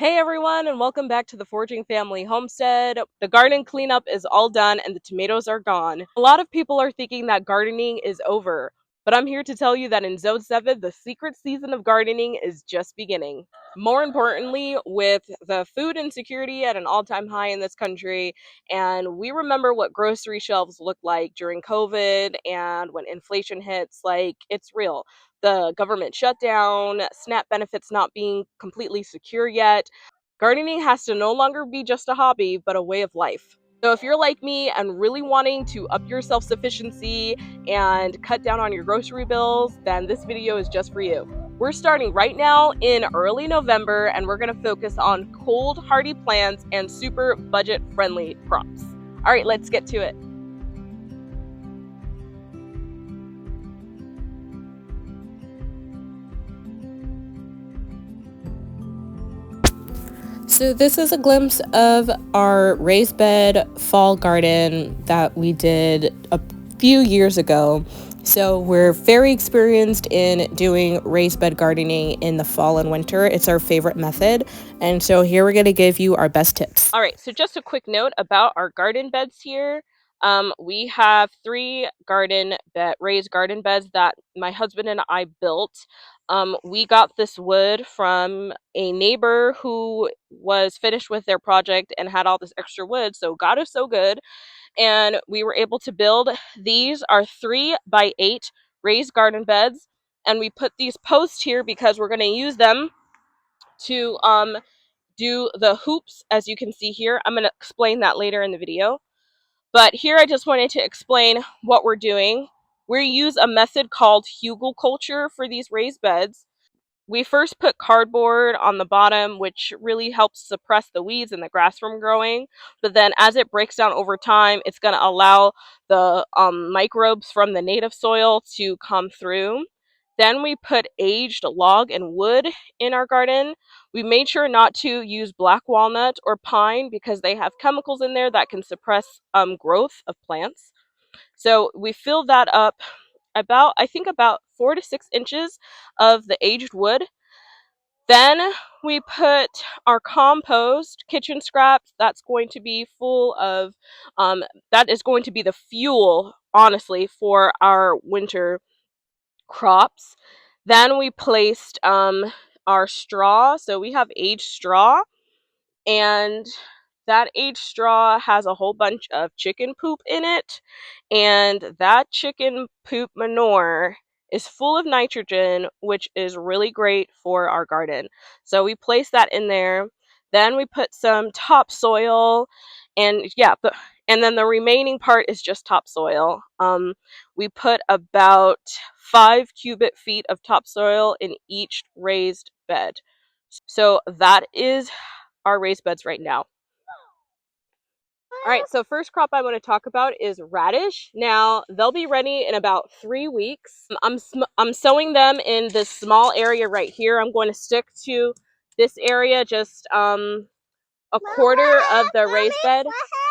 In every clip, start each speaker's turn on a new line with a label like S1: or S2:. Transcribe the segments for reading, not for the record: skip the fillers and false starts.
S1: Hey everyone, and welcome back to the Foraging Family Homestead. The garden cleanup is all done and the tomatoes are gone. A lot of people are thinking that gardening is over, but I'm here to tell you that in Zone 7, the secret season of gardening is just beginning. More importantly, with the food insecurity at an all-time high in this country, and we remember what grocery shelves looked like during COVID and when inflation hits, like it's real. The government shutdown, SNAP benefits not being completely secure yet. Gardening has to no longer be just a hobby, but a way of life. So if you're like me and really wanting to up your self-sufficiency and cut down on your grocery bills, then this video is just for you. We're starting right now in early November and we're going to focus on cold hardy plants and super budget friendly crops. All right, let's get to it.
S2: So this is a glimpse of our raised bed fall garden that we did a few years ago. So we're very experienced in doing raised bed gardening in the fall and winter. It's our favorite method. And so here we're going to give you our best tips.
S1: All right, so just a quick note about our garden beds here. We have three raised garden beds that my husband and I built. We got this wood from a neighbor who was finished with their project and had all this extra wood, so God is so good. And we were able to build these are 3x8 raised garden beds, and we put these posts here because we're going to use them to do the hoops, as you can see here. I'm going to explain that later in the video. But here I just wanted to explain what we're doing. We use a method called hugelkultur for these raised beds. We first put cardboard on the bottom, which really helps suppress the weeds and the grass from growing. But then as it breaks down over time, it's going to allow the microbes from the native soil to come through. Then we put aged log and wood in our garden. We made sure not to use black walnut or pine because they have chemicals in there that can suppress growth of plants. So we filled that up about 4 to 6 inches of the aged wood. Then we put our compost, kitchen scraps. That's going to be full of, that is going to be the fuel, honestly, for our winter crops. Then we placed our straw. So we have aged straw, and that aged straw has a whole bunch of chicken poop in it, and that chicken poop manure is full of nitrogen, which is really great for our garden. So we place that in there. Then we put some topsoil, and and then the remaining part is just topsoil. We put about 5 cubic feet of topsoil in each raised bed. So that is our raised beds right now. All right, so first crop I want to talk about is radish. Now, they'll be ready in about 3 weeks. I'm sowing them in this small area right here. I'm going to stick to this area, just a quarter of the raised bed.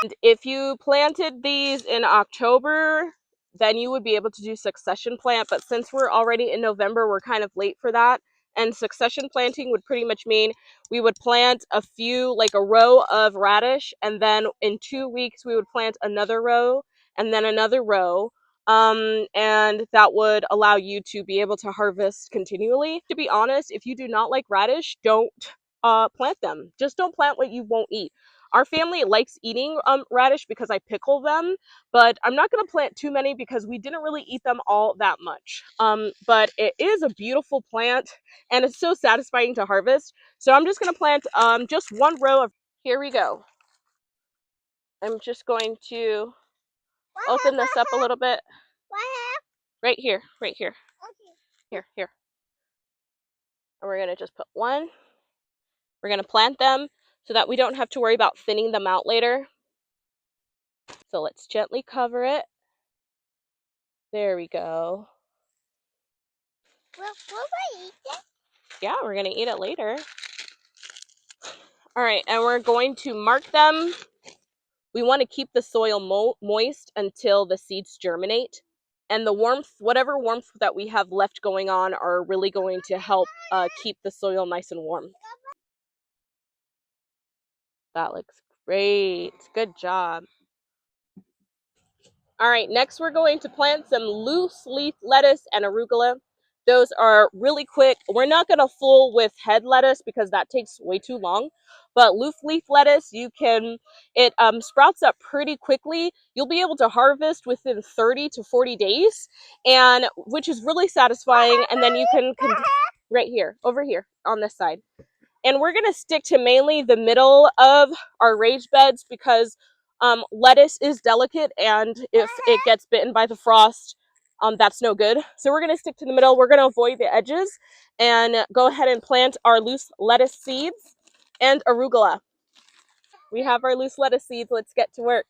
S1: And if you planted these in October, then you would be able to do succession plant. But since we're already in November, we're kind of late for that. And succession planting would pretty much mean we would plant like a row of radish, and then in 2 weeks we would plant another row and then another row. And that would allow you to be able to harvest continually. To be honest, if you do not like radish, don't plant them. Just don't plant what you won't eat. Our family likes eating radish because I pickle them, but I'm not going to plant too many because we didn't really eat them all that much. But it is a beautiful plant and it's so satisfying to harvest. So I'm just going to plant just one row of. Here we go. I'm just going to open this up a little bit. Right here, right here. Here, here. And we're going to just put one. We're going to plant them so that we don't have to worry about thinning them out later. So let's gently cover it. There we go. Yeah, we're going to eat it later. All right, and we're going to mark them. We want to keep the soil moist until the seeds germinate. And the warmth, whatever warmth that we have left going on, are really going to help keep the soil nice and warm. That looks great. Good job. All right, next we're going to plant some loose leaf lettuce and arugula. Those are really quick. We're not going to fool with head lettuce because that takes way too long. But loose leaf lettuce, it sprouts up pretty quickly. You'll be able to harvest within 30 to 40 days, and which is really satisfying. And then you can right here, over here on this side. And we're going to stick to mainly the middle of our raised beds because lettuce is delicate, and if it gets bitten by the frost, that's no good. So we're going to stick to the middle. We're going to avoid the edges and go ahead and plant our loose lettuce seeds and arugula. We have our loose lettuce seeds. Let's get to work.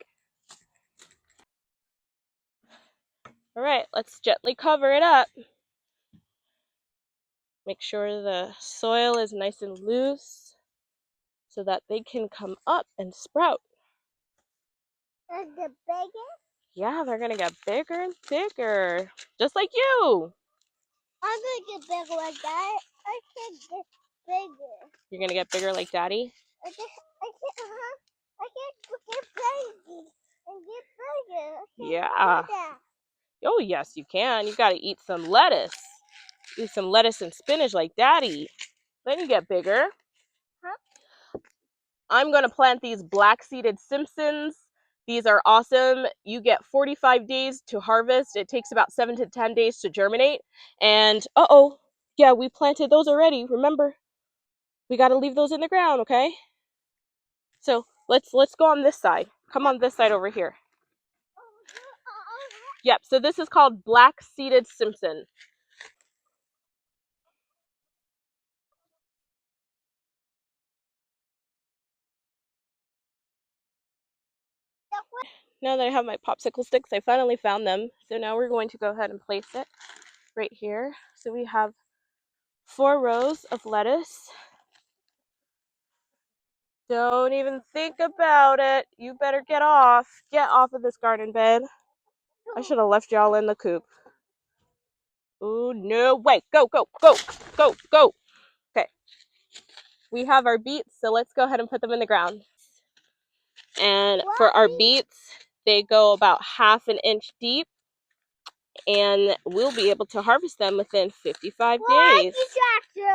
S1: All right, let's gently cover it up. Make sure the soil is nice and loose so that they can come up and sprout. Yeah, they're gonna get bigger and bigger, just like you.
S3: I'm gonna get bigger like that. I can get bigger.
S1: You're gonna get bigger like Daddy?
S3: I can get bigger and get bigger.
S1: Yeah. Oh, yes, you can. You gotta eat some lettuce. Eat some lettuce and spinach like Daddy. Then you get bigger.
S3: Huh?
S1: I'm gonna plant these black-seeded Simpsons. These are awesome. You get 45 days to harvest. It takes about 7 to 10 days to germinate. And yeah, we planted those already. Remember, we gotta leave those in the ground, okay? So let's go on this side. Come on this side over here. Yep, so this is called black-seeded Simpson. Now that I have my popsicle sticks, I finally found them. So now we're going to go ahead and place it right here. So we have 4 rows of lettuce. Don't even think about it. You better get off. Get off of this garden bed. I should have left y'all in the coop. Oh, no. Wait. Go, go, go, go, go. Okay. We have our beets, so let's go ahead and put them in the ground. And for our beets, they go about half an inch deep, and we'll be able to harvest them within 55 days. These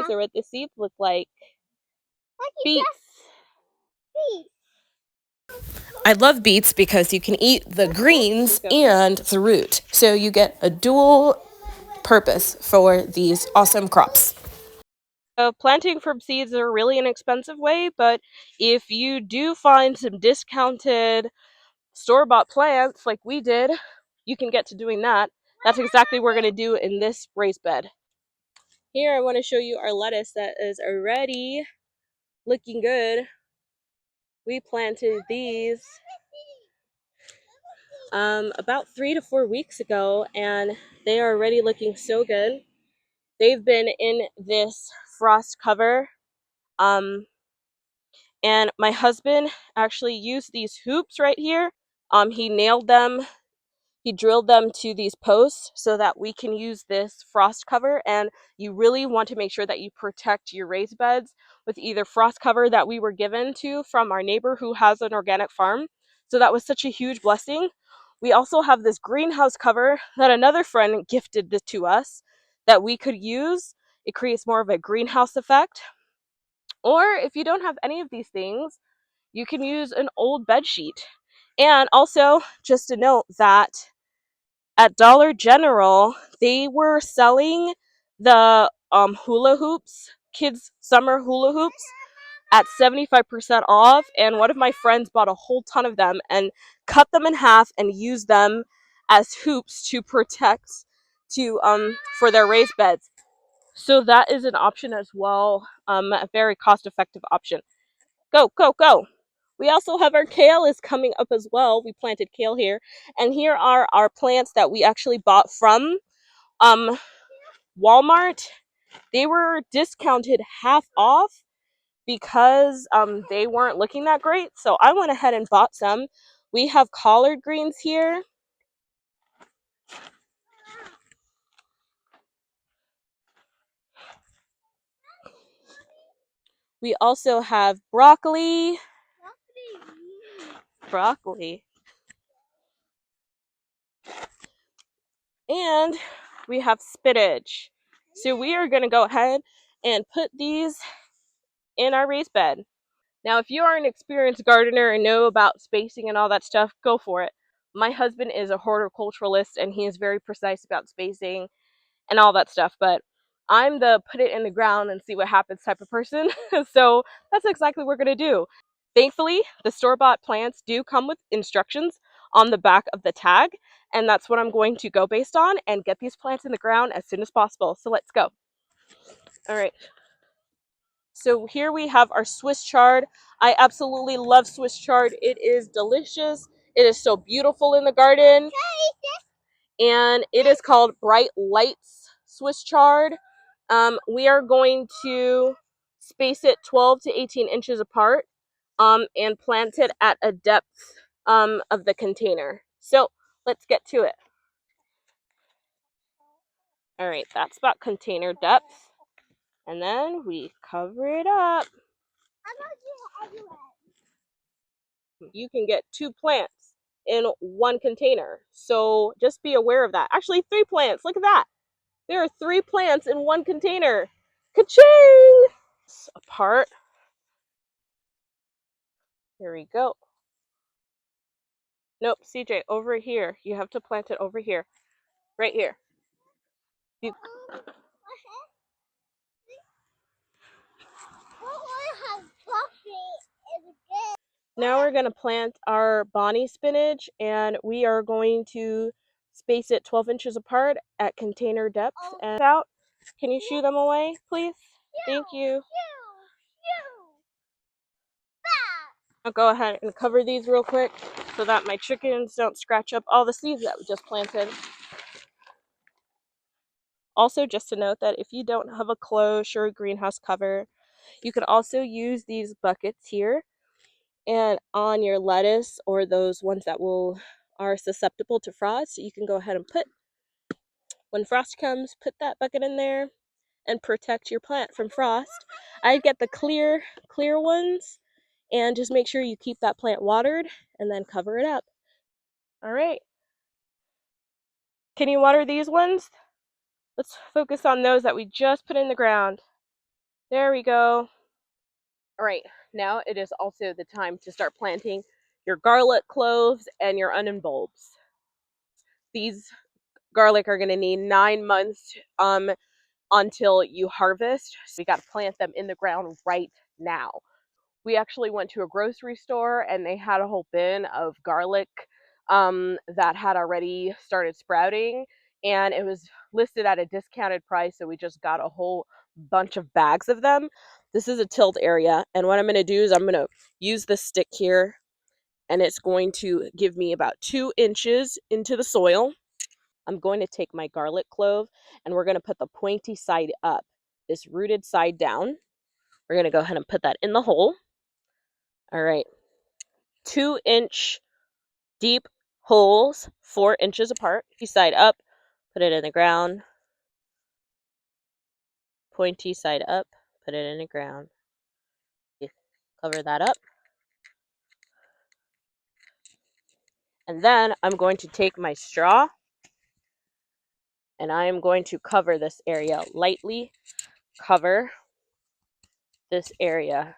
S1: are what the seeds look like. Beets.
S2: I love beets because you can eat the greens and the root. So you get a dual purpose for these awesome crops.
S1: Planting from seeds are really inexpensive way, but if you do find some discounted store-bought plants like we did, you can get to doing that. That's exactly what we're going to do in this raised bed. Here I want to show you our lettuce that is already looking good. We planted these about 3 to 4 weeks ago, and they are already looking so good. They've been in this frost cover, and my husband actually used these hoops right here. He nailed them. He drilled them to these posts so that we can use this frost cover. And you really want to make sure that you protect your raised beds with either frost cover that we were given to from our neighbor who has an organic farm. So that was such a huge blessing. We also have this greenhouse cover that another friend gifted to us that we could use. It creates more of a greenhouse effect. Or if you don't have any of these things, you can use an old bed sheet. And also, just to note that at Dollar General, they were selling the hula hoops, kids' summer hula hoops, at 75% off. And one of my friends bought a whole ton of them and cut them in half and used them as hoops to protect for their raised beds. So that is an option as well, a very cost-effective option. Go, go, go. We also have our kale is coming up as well. We planted kale here. And here are our plants that we actually bought from Walmart. They were discounted half off because they weren't looking that great. So I went ahead and bought some. We have collard greens here. We also have broccoli. Broccoli. And we have spinach. So we are going to go ahead and put these in our raised bed. Now, if you are an experienced gardener and know about spacing and all that stuff, go for it. My husband is a horticulturalist and he is very precise about spacing and all that stuff, but I'm the put it in the ground and see what happens type of person. So that's exactly what we're going to do. Thankfully, the store-bought plants do come with instructions on the back of the tag, and that's what I'm going to go based on and get these plants in the ground as soon as possible. So let's go. All right. So here we have our Swiss chard. I absolutely love Swiss chard. It is delicious. It is so beautiful in the garden. And it is called Bright Lights Swiss chard. We are going to space it 12 to 18 inches apart and plant it at a depth of the container. So let's get to it. All right, that's about container depth. And then we cover it up. You can get 2 plants in 1 container. So just be aware of that. Actually, 3 plants. Look at that. There are 3 plants in 1 container. Ka-ching! Apart. Here we go. Nope, CJ, over here. You have to plant it over here. Right here. You... Now we're going to plant our Bonnie spinach, and we are going to space it 12 inches apart at container depth. And out. Can you shoo them away, please? Thank you. I'll go ahead and cover these real quick so that my chickens don't scratch up all the seeds that we just planted. Also, just to note that if you don't have a closed or greenhouse cover, you could also use these buckets here, and on your lettuce or those ones that are susceptible to frost, you can go ahead and put, when frost comes, put that bucket in there and protect your plant from frost. I get the clear ones, and just make sure you keep that plant watered and then cover it up. All right. Can you water these ones? Let's focus on those that we just put in the ground. There we go. All right, now it is also the time to start planting your garlic cloves and your onion bulbs. These garlic are going to need 9 months until you harvest. So we got to plant them in the ground right now. We actually went to a grocery store and they had a whole bin of garlic that had already started sprouting, and it was listed at a discounted price, so we just got a whole bunch of bags of them. This is a tilled area, and what I'm going to do is I'm going to use this stick here, and it's going to give me about 2 inches into the soil. I'm going to take my garlic clove and we're going to put the pointy side up, this rooted side down. We're going to go ahead and put that in the hole. All right, 2-inch deep holes, 4 inches apart. Side up, put it in the ground. Pointy side up, put it in the ground. Cover that up. And then I'm going to take my straw and I am going to cover this area lightly. Cover this area.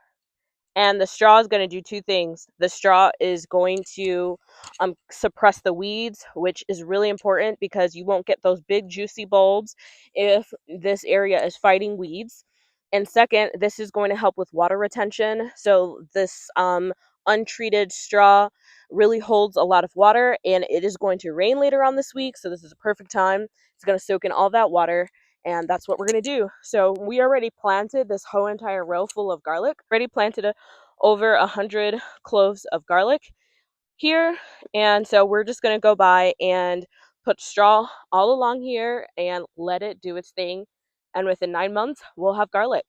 S1: And the straw is going to do 2 things. The straw is going to suppress the weeds, which is really important because you won't get those big juicy bulbs if this area is fighting weeds. And second, this is going to help with water retention. So this untreated straw really holds a lot of water, and it is going to rain later on this week. So this is a perfect time. It's going to soak in all that water. And that's what we're going to do. So we already planted this whole entire row full of garlic. Already planted over 100 cloves of garlic here. And so we're just going to go by and put straw all along here and let it do its thing. And within 9 months, we'll have garlic.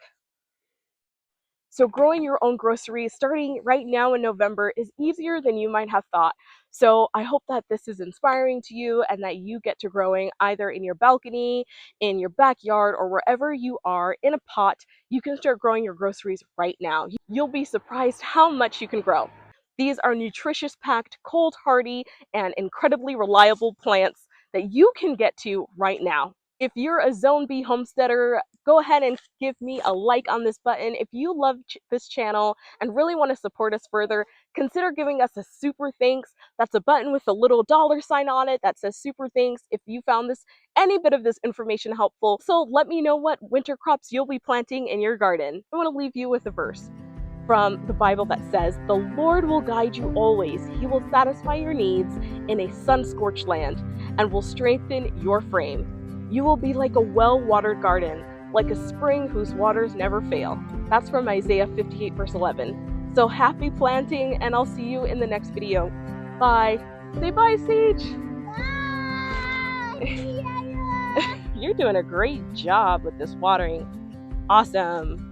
S1: So growing your own groceries starting right now in November is easier than you might have thought. So I hope that this is inspiring to you and that you get to growing either in your balcony, in your backyard, or wherever you are in a pot. You can start growing your groceries right now. You'll be surprised how much you can grow. These are nutritious packed, cold hardy, and incredibly reliable plants that you can get to right now. If you're a Zone B homesteader, go ahead and give me a like on this button. If you love this channel and really want to support us further, consider giving us a super thanks. That's a button with a little $sign on it that says super thanks if you found any bit of this information helpful. So let me know what winter crops you'll be planting in your garden. I want to leave you with a verse from the Bible that says, "The Lord will guide you always. He will satisfy your needs in a sun-scorched land and will strengthen your frame. You will be like a well-watered garden, like a spring whose waters never fail." That's from Isaiah 58 verse 11. So happy planting, and I'll see you in the next video. Bye. Say bye, Sage.
S3: Bye.
S1: You're doing a great job with this watering. Awesome.